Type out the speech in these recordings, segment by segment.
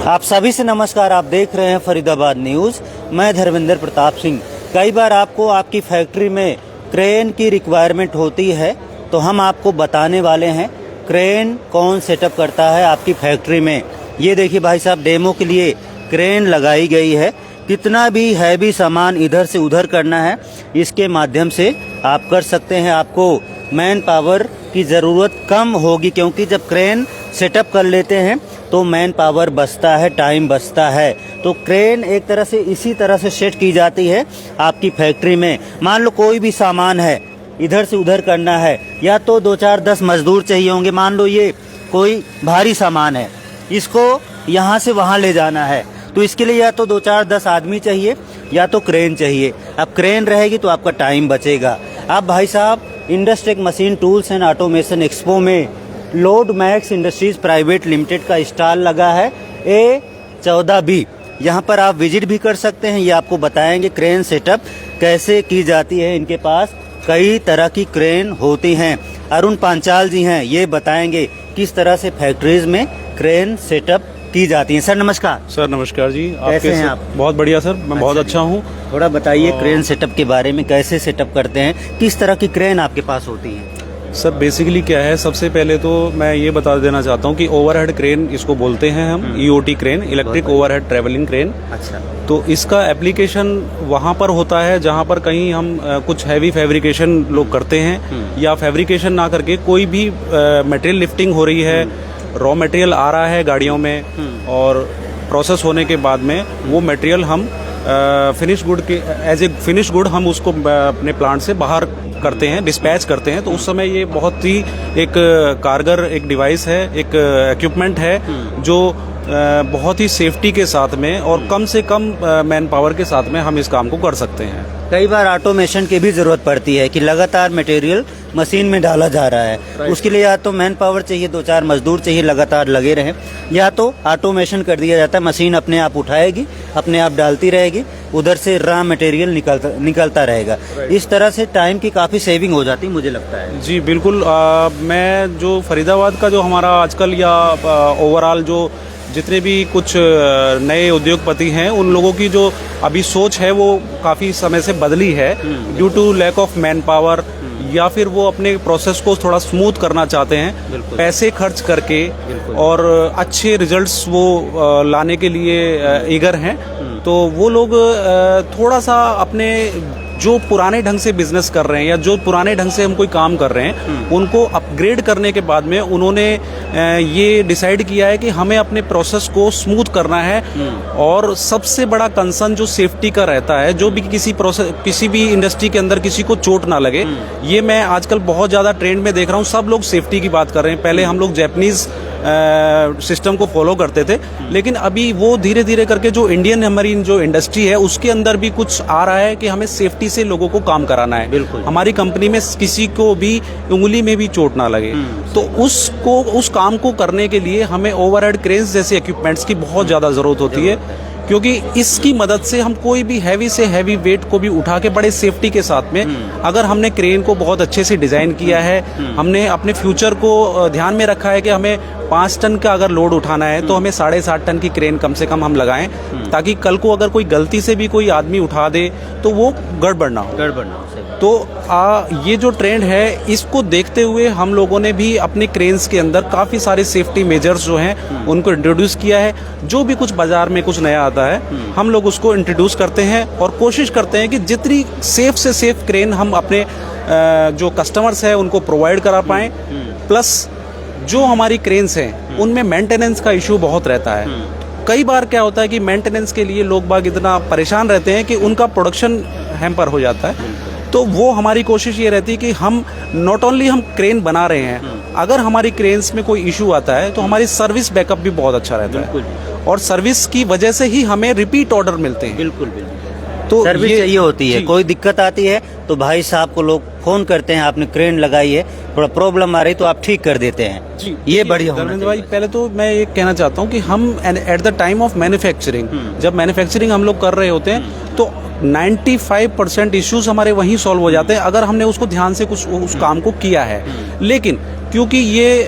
आप सभी से नमस्कार। आप देख रहे हैं फरीदाबाद न्यूज़। मैं धर्मेंद्र प्रताप सिंह। कई बार आपको आपकी फैक्ट्री में क्रेन की रिक्वायरमेंट होती है, तो हम आपको बताने वाले हैं क्रेन कौन सेटअप करता है आपकी फैक्ट्री में। ये देखिए भाई साहब, डेमो के लिए क्रेन लगाई गई है। कितना भी हैवी सामान इधर से उधर करना है, इसके माध्यम से आप कर सकते हैं। आपको मैन पावर की ज़रूरत कम होगी, क्योंकि जब क्रेन सेटअप कर लेते हैं तो मैन पावर बचता है, टाइम बचता है। तो क्रेन एक तरह से इसी तरह से सेट की जाती है आपकी फैक्ट्री में। मान लो कोई भी सामान है, इधर से उधर करना है, या तो 2-4-10 मजदूर चाहिए होंगे। मान लो ये कोई भारी सामान है, इसको यहाँ से वहाँ ले जाना है, तो इसके लिए या तो 2-4-10 आदमी चाहिए या तो क्रेन चाहिए। अब क्रेन रहेगी तो आपका टाइम बचेगा। अब भाई साहब, Industrek machine tools and automation expo में load max industries private limited का स्टॉल लगा है A14B। यहाँ पर आप विजिट भी कर सकते हैं। ये आपको बताएंगे क्रेन सेटअप कैसे की जाती है। इनके पास कई तरह की क्रेन होती हैं। अरुण पांचाल जी हैं, ये बताएंगे किस तरह से फैक्ट्रीज में क्रेन सेटअप की जाती है। सर नमस्कार। सर नमस्कार जी। कैसे हैं आप? बहुत बढ़िया सर, मैं बहुत अच्छा हूँ। थोड़ा बताइए क्रेन सेटअप के बारे में, कैसे सेटअप करते हैं, किस तरह की क्रेन आपके पास होती है। सर बेसिकली क्या है, सबसे पहले तो मैं ये बता देना चाहता हूँ कि ओवरहेड क्रेन इसको बोलते हैं हम, EOT crane, electric overhead travelling crane. अच्छा। तो इसका एप्लीकेशन वहाँ पर होता है जहाँ पर कहीं हम कुछ हैवी फैब्रिकेशन लोग करते हैं, या फैब्रिकेशन ना करके कोई भी मटेरियल लिफ्टिंग हो रही है, रॉ मटेरियल आ रहा है गाड़ियों में, और प्रोसेस होने के बाद में वो मटेरियल हम फिनिश गुड के एज ए फिनिश गुड हम उसको अपने प्लांट से बाहर करते हैं, डिस्पैच करते हैं। तो उस समय ये बहुत ही एक कारगर एक डिवाइस है, एक इक्विपमेंट है जो बहुत ही सेफ्टी के साथ में और कम से कम मैन पावर के साथ में हम इस काम को कर सकते हैं। कई बार ऑटोमेशन की भी जरूरत पड़ती है कि लगातार मटेरियल मशीन में डाला जा रहा है, उसके लिए या तो मैन पावर चाहिए, 2-4 मजदूर चाहिए लगातार लगे रहें, या तो ऑटोमेशन कर दिया जाता है। मशीन अपने आप उठाएगी, अपने आप डालती रहेगी, उधर से रॉ मटेरियल निकलता रहेगा। इस तरह से टाइम की काफ़ी सेविंग हो जाती है, मुझे लगता है। जी बिल्कुल। मैं जो फरीदाबाद का जो हमारा आजकल या ओवरऑल जो जितने भी कुछ नए उद्योगपति हैं, उन लोगों की जो अभी सोच है वो काफ़ी समय से बदली है, due to lack of man power, या फिर वो अपने प्रोसेस को थोड़ा स्मूथ करना चाहते हैं, पैसे खर्च करके, और अच्छे रिजल्ट्स वो लाने के लिए ईगर हैं। तो वो लोग थोड़ा सा अपने जो पुराने ढंग से बिजनेस कर रहे हैं या जो पुराने ढंग से हम कोई काम कर रहे हैं, उनको अपग्रेड करने के बाद में उन्होंने ये डिसाइड किया है कि हमें अपने प्रोसेस को स्मूथ करना है। और सबसे बड़ा कंसर्न जो सेफ्टी का रहता है, जो भी किसी भी इंडस्ट्री के अंदर किसी को चोट ना लगे, ये मैं आजकल बहुत ज़्यादा ट्रेंड में देख रहा हूँ। सब लोग सेफ्टी की बात कर रहे हैं। पहले हम लोग जैपनीज सिस्टम को फॉलो करते थे, लेकिन अभी वो धीरे धीरे करके जो इंडियन हमारी जो इंडस्ट्री है उसके अंदर भी कुछ आ रहा है कि हमें सेफ्टी से लोगों को काम कराना है। बिल्कुल। हमारी कंपनी में किसी को भी उंगली में भी चोट ना लगे, तो उस काम को करने के लिए हमें ओवरहेड क्रेन्स जैसे इक्विपमेंट्स की बहुत ज़्यादा ज़रूरत होती है, क्योंकि इसकी मदद से हम कोई भी हैवी से हैवी वेट को भी उठा के बड़े सेफ्टी के साथ में, अगर हमने क्रेन को बहुत अच्छे से डिज़ाइन किया है, हमने अपने फ्यूचर को ध्यान में रखा है कि हमें 5 टन का अगर लोड उठाना है तो हमें 7.5 टन की क्रेन कम से कम हम लगाएं, ताकि कल को अगर कोई गलती से भी कोई आदमी उठा दे तो वो गड़बड़ ना हो। तो ये जो ट्रेंड है, इसको देखते हुए हम लोगों ने भी अपने क्रेन्स के अंदर काफ़ी सारे सेफ्टी मेजर्स जो हैं उनको इंट्रोड्यूस किया है। जो भी कुछ बाजार में कुछ नया आता है, हम लोग उसको इंट्रोड्यूस करते हैं और कोशिश करते हैं कि जितनी सेफ से सेफ क्रेन हम अपने जो कस्टमर्स हैं उनको प्रोवाइड करा पाएँ। प्लस जो हमारी क्रेन्स हैं उनमें मेंटेनेंस का इशू बहुत रहता है। कई बार क्या होता है कि मेंटेनेंस के लिए लोग बाग इतना परेशान रहते हैं कि उनका प्रोडक्शन हैम्पर हो जाता है। तो वो हमारी कोशिश ये रहती है कि हम नॉट ओनली हम क्रेन बना रहे हैं, अगर हमारी क्रेन्स में कोई इशू आता है तो हमारी सर्विस बैकअप भी बहुत अच्छा रहता है, और सर्विस की वजह से ही हमें रिपीट ऑर्डर मिलते हैं। बिल्कुल। तो सर्विस चाहिए होती है। कोई दिक्कत आती है तो भाई साहब को लोग फोन करते हैं, आपने क्रेन लगाई है, थोड़ा प्रॉब्लम आ रही तो आप ठीक कर देते हैं जी। ये बढ़िया होना चाहिए। भाई पहले तो मैं ये कहना चाहता हूँ कि हम at the time of manufacturing, जब मैन्युफैक्चरिंग हम लोग कर रहे होते हैं तो 95% इश्यूज हमारे वहीं सॉल्व हो जाते हैं, अगर हमने उसको ध्यान से कुछ उस काम को किया है। लेकिन क्योंकि ये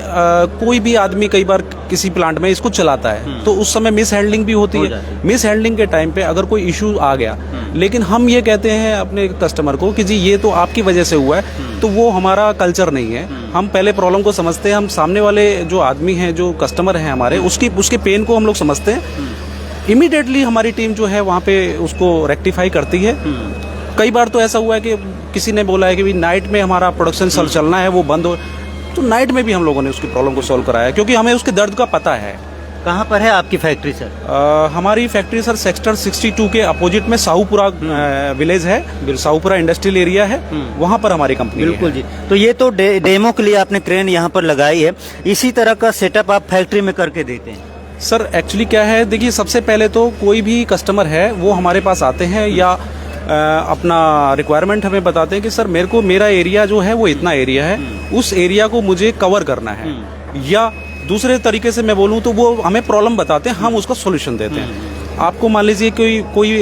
कोई भी आदमी कई बार किसी प्लांट में इसको चलाता है तो उस समय मिस हैंडलिंग भी होती है। मिस हैंडलिंग के टाइम पे अगर कोई इशू आ गया, लेकिन हम ये कहते हैं अपने कस्टमर को कि जी ये तो आपकी वजह से हुआ है, तो वो हमारा कल्चर नहीं है। हम पहले प्रॉब्लम को समझते हैं, हम सामने वाले जो आदमी हैं, जो कस्टमर हैं हमारे, उसके पेन को हम लोग समझते हैं। इमीडिएटली हमारी टीम जो है वहाँ पे उसको रेक्टिफाई करती है। कई बार तो ऐसा हुआ है कि किसी ने बोला है कि नाइट में हमारा प्रोडक्शन चलना है, वो बंद हो, तो नाइट में भी हम लोगों ने उसकी प्रॉब्लम को सॉल्व कराया, क्योंकि हमें उसके दर्द का पता है। कहाँ पर है आपकी फैक्ट्री सर? हमारी फैक्ट्री सर सेक्टर 62 के अपोजिट में साहूपुरा विलेज है, साहूपुरा इंडस्ट्रियल एरिया है, वहाँ पर हमारी कंपनी बिल्कुल जी। तो ये तो डेमो के लिए आपने क्रेन यहाँ पर लगाई है, इसी तरह का सेटअप आप फैक्ट्री में करके देते हैं? सर एक्चुअली क्या है, देखिए सबसे पहले तो कोई भी कस्टमर है वो हमारे पास आते हैं या अपना रिक्वायरमेंट हमें बताते हैं कि सर मेरे को मेरा एरिया जो है वो इतना एरिया है, उस एरिया को मुझे कवर करना है, या दूसरे तरीके से मैं बोलूं तो वो हमें प्रॉब्लम बताते हैं, हम उसका सॉल्यूशन देते हैं। आपको मान लीजिए कोई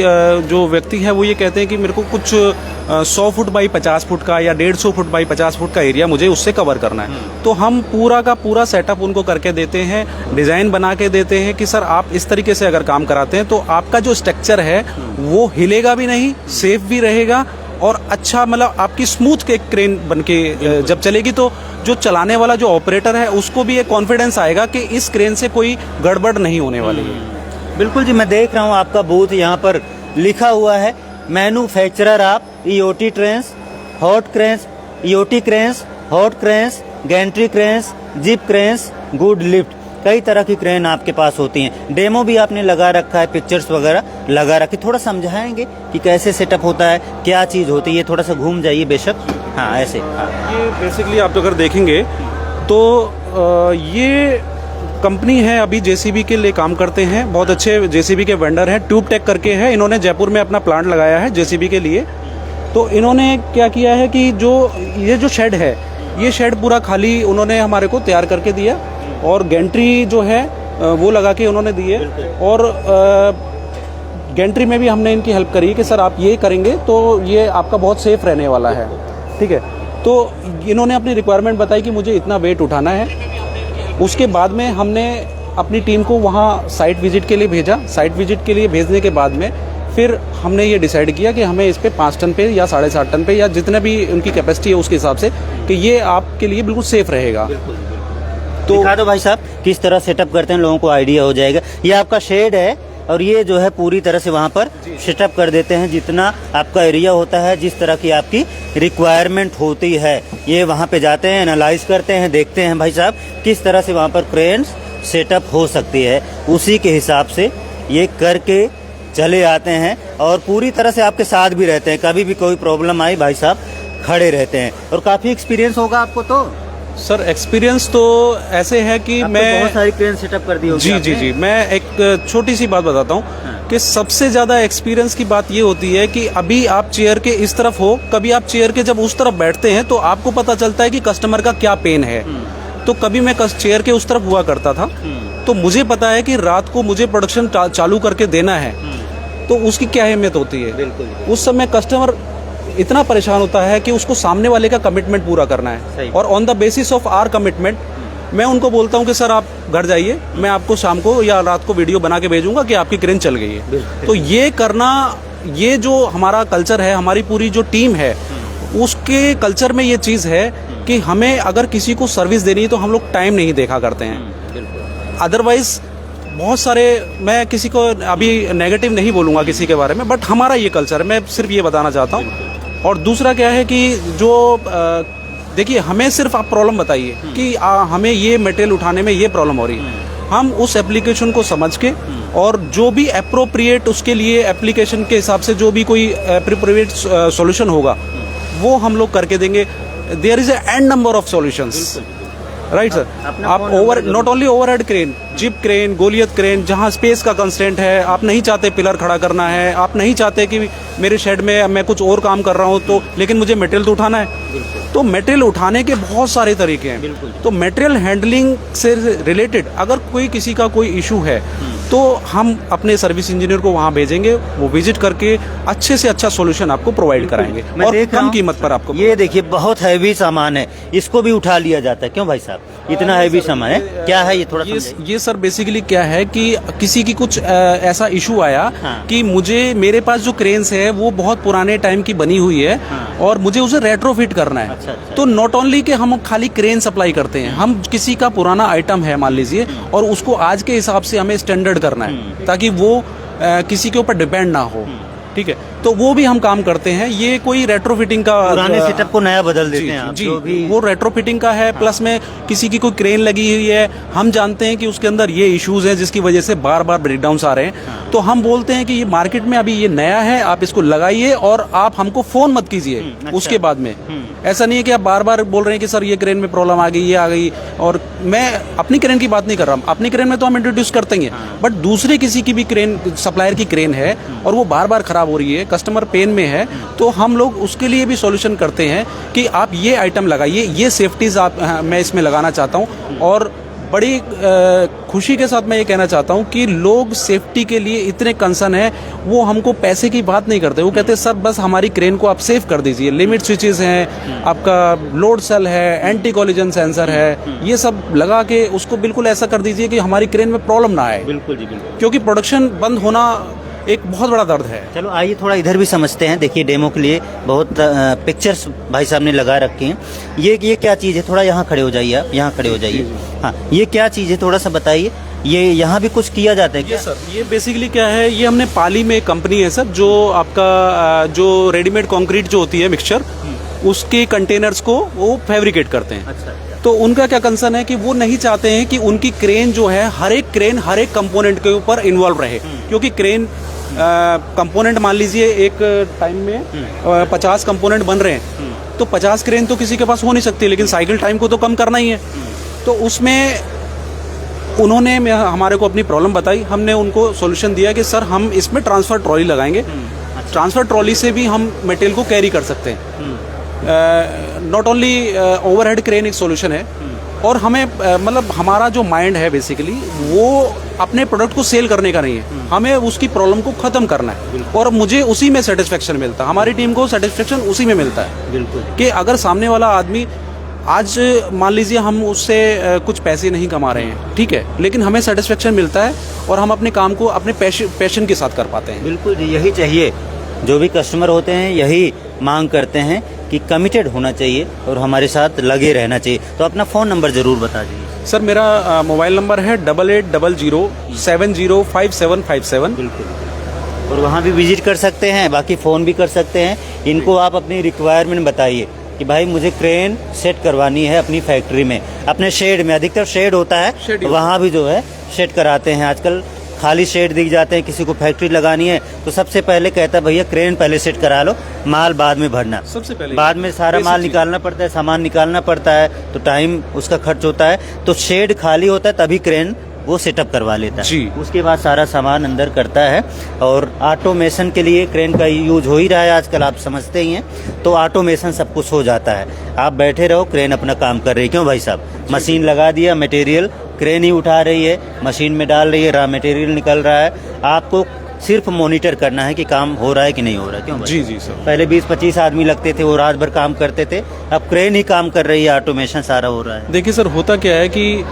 जो व्यक्ति है वो ये कहते हैं कि मेरे को कुछ 100 फुट बाई 50 फुट का या 150 फुट बाई 50 फुट का एरिया मुझे उससे कवर करना है, तो हम पूरा का पूरा सेटअप उनको करके देते हैं, डिजाइन बना के देते हैं कि सर आप इस तरीके से अगर काम कराते हैं तो आपका जो स्ट्रक्चर है वो हिलेगा भी नहीं, सेफ भी रहेगा, और अच्छा मतलब आपकी स्मूथ के क्रेन बनके जब चलेगी तो जो चलाने वाला जो ऑपरेटर है उसको भी एक कॉन्फिडेंस आएगा कि इस क्रेन से कोई गड़बड़ नहीं होने वाली है। बिल्कुल जी, मैं देख रहा हूँ आपका बूथ यहाँ पर लिखा हुआ है मैन्युफैक्चरर आप EOT trains, hot cranes, EOT cranes, hot cranes, Gentry cranes, zip cranes, good lift, कई तरह की क्रेन आपके पास होती हैं। डेमो भी आपने लगा रखा है, पिक्चर्स वगैरह लगा रखी, थोड़ा समझाएंगे कि कैसे सेटअप होता है, क्या चीज़ होती है? थोड़ा सा घूम जाइए बेशक, हाँ ऐसे। ये बेसिकली आप अगर देखेंगे तो ये कंपनी है, अभी जेसीबी के लिए काम करते हैं, बहुत अच्छे जेसीबी के वेंडर हैं, ट्यूब टेक करके है, इन्होंने जयपुर में अपना प्लांट लगाया है जेसीबी के लिए। तो इन्होंने क्या किया है कि ये जो शेड है, ये शेड पूरा खाली उन्होंने हमारे को तैयार करके दिया, और गैंट्री जो है वो लगा के उन्होंने दी है, और गैंट्री में भी हमने इनकी हेल्प करी कि सर आप ये करेंगे तो ये आपका बहुत सेफ रहने वाला है, ठीक है। तो इन्होंने अपनी रिक्वायरमेंट बताई कि मुझे इतना वेट उठाना है। उसके बाद में हमने अपनी टीम को वहाँ साइट विजिट के लिए भेजा। साइट विजिट के लिए भेजने के बाद में फिर हमने ये डिसाइड किया कि हमें इस पे 5 टन पे या 7.5 टन पे या जितने भी उनकी कैपेसिटी है उसके हिसाब से कि ये आपके लिए बिल्कुल सेफ रहेगा। तो दिखा दो भाई साहब किस तरह सेटअप करते हैं, लोगों को आइडिया हो जाएगा। ये आपका शेड है और ये जो है पूरी तरह से वहाँ पर सेटअप कर देते हैं, जितना आपका एरिया होता है, जिस तरह की आपकी रिक्वायरमेंट होती है, ये वहाँ पे जाते हैं, एनालाइज करते हैं, देखते हैं भाई साहब किस तरह से वहाँ पर क्रेन्स सेटअप हो सकती है, उसी के हिसाब से ये करके चले आते हैं और पूरी तरह से आपके साथ भी रहते हैं। कभी भी कोई प्रॉब्लम आई भाई साहब खड़े रहते हैं। और काफ़ी एक्सपीरियंस होगा आपको तो? सर एक्सपीरियंस तो ऐसे है कि मैं बहुत सारी क्रेन सेटअप कर दी होगी। जी मैं एक छोटी सी बात बताता हूँ कि सबसे ज्यादा एक्सपीरियंस की बात ये होती है कि अभी आप चेयर के इस तरफ हो, कभी आप चेयर के जब उस तरफ बैठते हैं तो आपको पता चलता है कि कस्टमर का क्या पेन है। तो कभी मैं चेयर के उस तरफ हुआ करता था, तो मुझे पता है कि रात को मुझे प्रोडक्शन चालू करके देना है, तो उसकी क्या अहमियत होती है। बिल्कुल। उस समय कस्टमर इतना परेशान होता है कि उसको सामने वाले का कमिटमेंट पूरा करना है, और on the basis of our commitment मैं उनको बोलता हूं कि सर आप घर जाइए, मैं आपको शाम को या रात को वीडियो बना के भेजूंगा कि आपकी क्रेन चल गई है। तो ये करना, ये जो हमारा कल्चर है, हमारी पूरी जो टीम है उसके कल्चर में ये चीज है कि हमें अगर किसी को सर्विस देनी है तो हम लोग टाइम नहीं देखा करते हैं। अदरवाइज बहुत सारे, मैं किसी को अभी नेगेटिव नहीं बोलूंगा किसी के बारे में, बट हमारा ये कल्चर है, मैं सिर्फ ये बताना चाहता हूँ। और दूसरा क्या है कि जो देखिए, हमें सिर्फ आप प्रॉब्लम बताइए कि हमें ये मटेरियल उठाने में ये प्रॉब्लम हो रही है, हम उस एप्लीकेशन को समझ के और जो भी अप्रोप्रिएट उसके लिए एप्लीकेशन के हिसाब से जो भी कोई अप्रोप्रिएट सॉल्यूशन होगा वो हम लोग करके देंगे। There is and number of solutions, right sir. आप not only overhead crane, jib crane, goliath crane, जहां स्पेस का कंस्ट्रेंट है, आप नहीं चाहते पिलर खड़ा करना है, आप नहीं चाहते कि मेरे शेड में मैं कुछ और काम कर रहा हूं तो, लेकिन मुझे मटेरियल तो उठाना है, तो मटेरियल उठाने के बहुत सारे तरीके हैं। तो मटेरियल हैंडलिंग से रिलेटेड अगर कोई किसी का कोई इशू है तो हम अपने सर्विस इंजीनियर को वहाँ भेजेंगे, वो विजिट करके अच्छे से अच्छा सॉल्यूशन आपको प्रोवाइड कराएंगे मैं और देख रहा कम हूं, कीमत पर आपको। ये देखिए बहुत हैवी सामान है, इसको भी उठा लिया जाता है, क्यों भाई साहब इतना हैवी सामान है, क्या है ये थोड़ा समझाइए। ये सर बेसिकली क्या है कि किसी की कुछ ऐसा इशू आया हाँ। कि मेरे पास जो क्रेन्स है वो बहुत पुराने टाइम की बनी हुई है हाँ। और मुझे उसे रेट्रोफिट करना है। अच्छा, अच्छा। तो नॉट ओनली कि हम खाली क्रेन सप्लाई करते हैं, हम किसी का पुराना आइटम है मान लीजिए और उसको आज के हिसाब से हमें स्टैंडर्ड करना है ताकि वो किसी के ऊपर डिपेंड ना हो, ठीक है, तो वो भी हम काम करते हैं। ये कोई रेट्रोफिटिंग का पुराने सेटअप को नया बदल देते हैं आप, जी, जो भी वो रेट्रोफिटिंग का है। प्लस में किसी की कोई क्रेन लगी हुई है, हम जानते हैं कि उसके अंदर ये इश्यूज हैं जिसकी वजह से बार बार ब्रेकडाउन्स आ रहे हैं, तो हम बोलते हैं कि ये मार्केट में अभी ये नया है, आप इसको लगाइए और आप हमको फोन मत कीजिए अच्छा। उसके बाद में। ऐसा नहीं है कि आप बार बार बोल रहे हैं कि सर ये क्रेन में प्रॉब्लम आ गई, ये आ गई, और मैं अपनी क्रेन की बात नहीं कर रहा हूँ, अपनी क्रेन में तो हम इंट्रोड्यूस करते ही हैं, बट दूसरे किसी की भी क्रेन, सप्लायर की क्रेन है और वो बार बार खराब हो रही है, कस्टमर पेन में है, तो हम लोग उसके लिए भी सॉल्यूशन करते हैं कि आप ये आइटम लगाइए, ये सेफ्टीज मैं इसमें लगाना चाहता हूँ। और बड़ी खुशी के साथ मैं ये कहना चाहता हूँ कि लोग सेफ्टी के लिए इतने कंसर्न है, वो हमको पैसे की बात नहीं करते, वो कहते हैं सर बस हमारी क्रेन को आप सेफ कर दीजिए, लिमिट स्विचेस हैं, आपका लोड सेल है, एंटी कॉलिजन सेंसर है, ये सब लगा के उसको बिल्कुल ऐसा कर दीजिए कि हमारी क्रेन में प्रॉब्लम ना आए। बिल्कुल जी बिल्कुल, क्योंकि प्रोडक्शन बंद होना एक बहुत बड़ा दर्द है। चलो आइए थोड़ा इधर भी समझते हैं। देखिए डेमो के लिए बहुत पिक्चर्स भाई साहब ने लगा रखी हैं। ये क्या चीज़ है, थोड़ा यहाँ खड़े हो जाइए, आप यहाँ खड़े हो जाइए। हाँ, ये क्या चीज़ है थोड़ा सा बताइए, ये यहाँ भी कुछ किया जाता है क्या? सर ये बेसिकली क्या है, ये हमने पाली में एक कंपनी है सर, जो आपका जो रेडीमेड कंक्रीट जो होती है मिक्सचर, उसके कंटेनर्स को वो फैब्रिकेट करते हैं। अच्छा, तो उनका क्या कंसर्न है कि वो नहीं चाहते हैं कि उनकी क्रेन जो है हर एक कंपोनेंट के ऊपर इन्वॉल्व रहे, क्योंकि क्रेन कंपोनेंट मान लीजिए एक टाइम में 50 कंपोनेंट बन रहे हैं, तो 50 क्रेन तो किसी के पास हो नहीं सकती, लेकिन साइकिल टाइम को तो कम करना ही है। तो उसमें उन्होंने हमारे को अपनी प्रॉब्लम बताई, हमने उनको सॉल्यूशन दिया कि सर हम इसमें ट्रांसफर ट्रॉली लगाएंगे, ट्रांसफर ट्रॉली से भी हम मटेरियल को कैरी कर सकते हैं। नॉट ओनली ओवरहेड क्रेन एक सॉल्यूशन है, और हमें मतलब हमारा जो माइंड है बेसिकली वो अपने प्रोडक्ट को सेल करने का नहीं है, हमें उसकी प्रॉब्लम को खत्म करना है, और मुझे उसी में सेटिस्फेक्शन मिलता है, हमारी टीम को सेटिस्फेक्शन उसी में मिलता है। बिल्कुल, कि अगर सामने वाला आदमी आज मान लीजिए हम उससे कुछ पैसे नहीं कमा रहे हैं, ठीक है, लेकिन हमें सेटिस्फेक्शन मिलता है और हम अपने काम को अपने पैशन के साथ कर पाते हैं। बिल्कुल जी, यही चाहिए। जो भी कस्टमर होते हैं यही मांग करते हैं कि कमिटेड होना चाहिए और हमारे साथ लगे रहना चाहिए। तो अपना फ़ोन नंबर ज़रूर बता दीजिए। सर मेरा मोबाइल नंबर है 8800705757। बिल्कुल, और वहाँ भी विजिट कर सकते हैं, बाकी फ़ोन भी कर सकते हैं। इनको आप अपनी रिक्वायरमेंट बताइए कि भाई मुझे क्रेन सेट करवानी है अपनी फैक्ट्री में, अपने शेड में, अधिकतर शेड होता है, वहाँ भी जो है सेट कराते हैं। आजकल खाली शेड दिख जाते हैं, किसी को फैक्ट्री लगानी है तो सबसे पहले कहता है भैया क्रेन पहले सेट करा लो, माल बाद में भरना। सबसे पहले बाद में सारा माल निकालना पड़ता है, सामान निकालना पड़ता है, तो टाइम उसका खर्च होता है। तो शेड खाली होता है तभी क्रेन वो सेटअप करवा लेता है जी। उसके बाद सारा सामान अंदर करता है। और ऑटोमेशन के लिए क्रेन का यूज हो ही रहा है आजकल, आप समझते ही हैं, तो ऑटोमेशन सब कुछ हो जाता है। आप बैठे रहो, क्रेन अपना काम कर रही है। क्यों भाई साहब, मशीन लगा दिया, मटेरियल क्रेन ही उठा रही है, मशीन में डाल रही है, रॉ मटेरियल निकल रहा है, आपको सिर्फ मॉनिटर करना है कि काम हो रहा है कि नहीं हो रहा है। क्यों भाई? जी जी सर। पहले 20-25 आदमी लगते थे, वो रात भर काम करते थे, अब क्रेन ही काम कर रही है, ऑटोमेशन सारा हो रहा है। देखिए सर, होता क्या है कि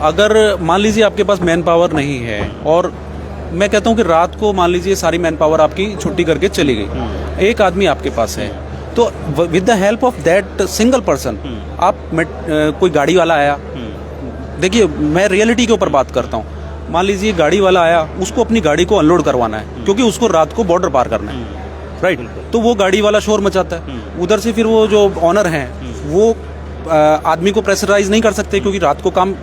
अगर मान लीजिए आपके पास मैन पावर नहीं है, और मैं कहता हूँ कि रात को मान लीजिए सारी मैन पावर आपकी छुट्टी करके चली गई, एक आदमी आपके पास है, तो with the help of that single person आप कोई गाड़ी वाला आया, देखिए मैं रियलिटी के ऊपर बात करता हूँ, मान लीजिए गाड़ी वाला आया, उसको अपनी गाड़ी को अनलोड करवाना है क्योंकि उसको रात को बॉर्डर पार करना है, राइट, तो वो गाड़ी वाला शोर मचाता है, उधर से फिर वो जो ऑनर हैं वो आदमी को प्रेशराइज नहीं कर सकते क्योंकि रात को काम,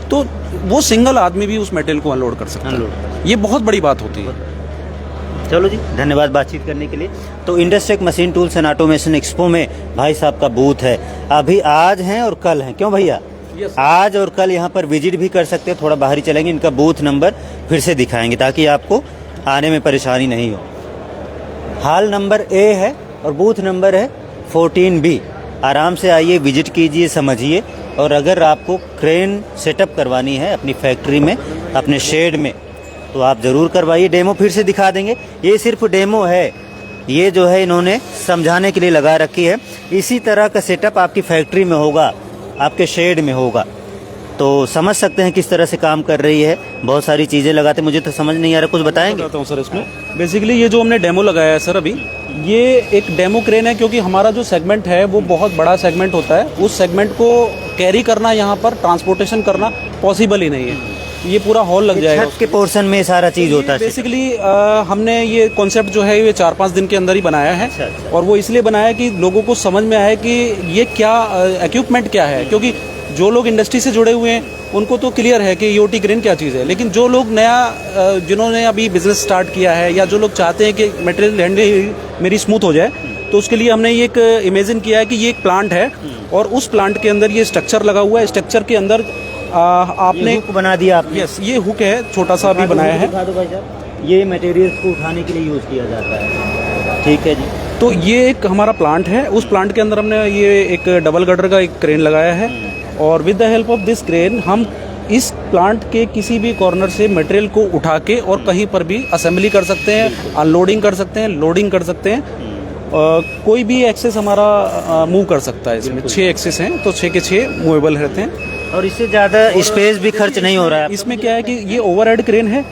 तो वो सिंगल आदमी भी उस मटेरियल को अनलोड कर सकता है। ये बहुत बड़ी बात होती है। चलो जी, धन्यवाद बातचीत करने के लिए। तो Industrek machine tools and automation expo में भाई साहब का बूथ है, अभी आज हैं और कल हैं। क्यों भैया? आज और कल यहाँ पर विजिट भी कर सकते हो। थोड़ा बाहर ही चलेंगे, इनका बूथ नंबर फिर से दिखाएंगे ताकि आपको आने में परेशानी नहीं हो। हॉल नंबर ए है और बूथ नंबर है 14B। आराम से आइए, विजिट कीजिए, समझिए। और अगर आपको क्रेन सेटअप करवानी है अपनी फैक्ट्री में, अपने शेड में, तो आप ज़रूर करवाइए। डेमो फिर से दिखा देंगे, ये सिर्फ डेमो है, ये जो है इन्होंने समझाने के लिए लगा रखी है। इसी तरह का सेटअप आपकी फैक्ट्री में होगा, आपके शेड में होगा, तो समझ सकते हैं किस तरह से काम कर रही है। बहुत सारी चीज़ें लगाते, मुझे तो समझ नहीं आ रहा, कुछ बताएंगे? बताता हूँ सर। इसमें बेसिकली ये जो हमने डेमो लगाया है सर अभी, ये एक डेमो क्रेन है, क्योंकि हमारा जो सेगमेंट है वो बहुत बड़ा सेगमेंट होता है। उस सेगमेंट को कैरी करना, यहाँ पर ट्रांसपोर्टेशन करना पॉसिबल ही नहीं है। ये पूरा हॉल लग जाएगा। छत के पोर्शन में सारा चीज़ होता है। बेसिकली हमने ये कॉन्सेप्ट जो है ये 4-5 दिन के अंदर ही बनाया है। अच्छा। और वो इसलिए बनाया कि लोगों को समझ में आए कि ये क्या इक्विपमेंट क्या है, क्योंकि जो लोग इंडस्ट्री से जुड़े हुए हैं उनको तो क्लियर है कि ईओटी क्रेन क्या चीज़ है, लेकिन जो लोग नया जिन्होंने अभी बिजनेस स्टार्ट किया है, या जो लोग चाहते हैं कि मटेरियल हैंडलिंग मेरी स्मूथ हो जाए, तो उसके लिए हमने ये एक इमेजिन किया है कि ये एक प्लांट है और उस प्लांट के अंदर ये स्ट्रक्चर लगा हुआ है। स्ट्रक्चर के अंदर आपने हुक बना दिया आपने। यस, ये हुक है, छोटा सा अभी बनाया है। दिखा दो भाई साहब, ये मटेरियल्स को उठाने के लिए यूज़ किया जाता है। ठीक है जी। तो ये एक हमारा प्लांट है, उस प्लांट के अंदर हमने ये एक डबल गटर का एक क्रेन लगाया है, और with the help of this crane हम इस प्लांट के किसी भी कॉर्नर से मटेरियल को उठा के और कहीं पर भी असेंबली कर सकते हैं, अनलोडिंग कर सकते हैं, लोडिंग कर सकते हैं। कोई भी एक्सेस हमारा मूव कर सकता है। इसमें 6 एक्सेस हैं, तो 6 के 6 मूवेबल रहते हैं। और इससे ज़्यादा स्पेस भी खर्च नहीं हो रहा है। इसमें क्या है कि ये ओवरहेड क्रेन है।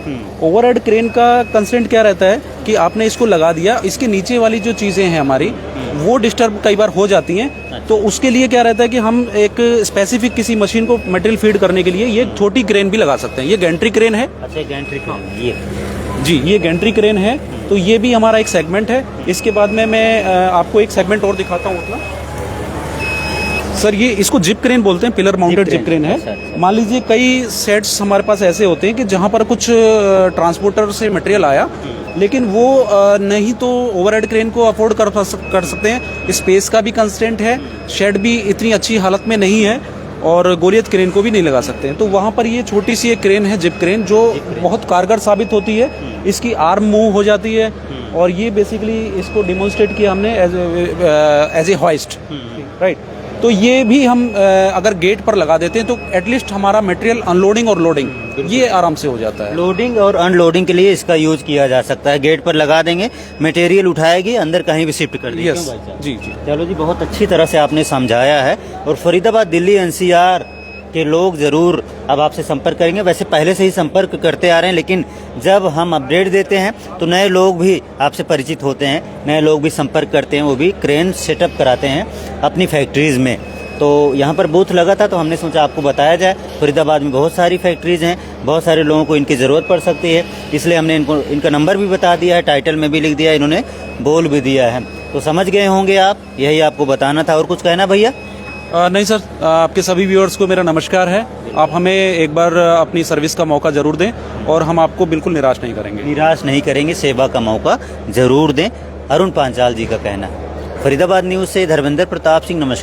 ओवरहेड क्रेन का कंस्ट्रेंट क्या रहता है कि आपने इसको लगा दिया, इसके नीचे वाली जो चीज़ें हैं हमारी वो डिस्टर्ब कई बार हो जाती हैं। तो उसके लिए क्या रहता है कि हम एक स्पेसिफिक किसी मशीन को मटेरियल फीड करने के लिए ये छोटी क्रेन भी लगा सकते हैं। ये गैंट्री क्रेन है। अच्छा, गैंट्री क्रेन, ये जी, ये गैंट्री क्रेन है। तो ये भी हमारा एक सेगमेंट है। इसके बाद में मैं आपको एक सेगमेंट और दिखाता हूँ अपना। सर ये इसको जिप क्रेन बोलते हैं, पिलर माउंटेड जिप क्रेन है। अच्छा। मान लीजिए कई सेट्स हमारे पास ऐसे होते हैं कि जहाँ पर कुछ ट्रांसपोर्टर से मटेरियल आया, लेकिन वो नहीं तो ओवरहेड क्रेन को अफोर्ड कर सकते हैं। स्पेस का भी कंस्ट्रेंट है, शेड भी इतनी अच्छी हालत में नहीं है, और गोलियत क्रेन को भी नहीं लगा सकते हैं। तो वहाँ पर ये छोटी सी एक क्रेन है, जिप क्रेन, जो बहुत कारगर साबित होती है। इसकी आर्म मूव हो जाती है, और ये बेसिकली इसको डिमोन्स्ट्रेट किया हमने एज ए हॉइस्ट, राइट। तो ये भी हम अगर गेट पर लगा देते हैं तो एटलीस्ट हमारा मटेरियल अनलोडिंग और लोडिंग ये आराम से हो जाता है। लोडिंग और अनलोडिंग के लिए इसका यूज किया जा सकता है। गेट पर लगा देंगे, मटेरियल उठाएगी, अंदर कहीं भी शिफ्ट कर देंगे। यस, जी जी। चलो जी, बहुत अच्छी तरह से आपने समझाया है। और फरीदाबाद, दिल्ली, एनसीआर के लोग ज़रूर अब आपसे संपर्क करेंगे। वैसे पहले से ही संपर्क करते आ रहे हैं, लेकिन जब हम अपडेट देते हैं तो नए लोग भी आपसे परिचित होते हैं, नए लोग भी संपर्क करते हैं, वो भी क्रेन सेटअप कराते हैं अपनी फैक्ट्रीज़ में। तो यहाँ पर बूथ लगा था, तो हमने सोचा आपको बताया जाए। फरीदाबाद में बहुत सारी फैक्ट्रीज़ हैं, बहुत सारे लोगों को इनकी ज़रूरत पड़ सकती है, इसलिए हमने इनका नंबर भी बता दिया है, टाइटल में भी लिख दिया है, इन्होंने बोल भी दिया है। तो समझ गए होंगे आप, यही आपको बताना था। और कुछ कहना भैया? नहीं सर, आपके सभी व्यूअर्स को मेरा नमस्कार है। आप हमें एक बार अपनी सर्विस का मौका ज़रूर दें, और हम आपको बिल्कुल निराश नहीं करेंगे। निराश नहीं करेंगे, सेवा का मौका ज़रूर दें। अरुण पांचाल जी का कहना है। फरीदाबाद न्यूज़ से धर्मेंद्र प्रताप सिंह, नमस्कार।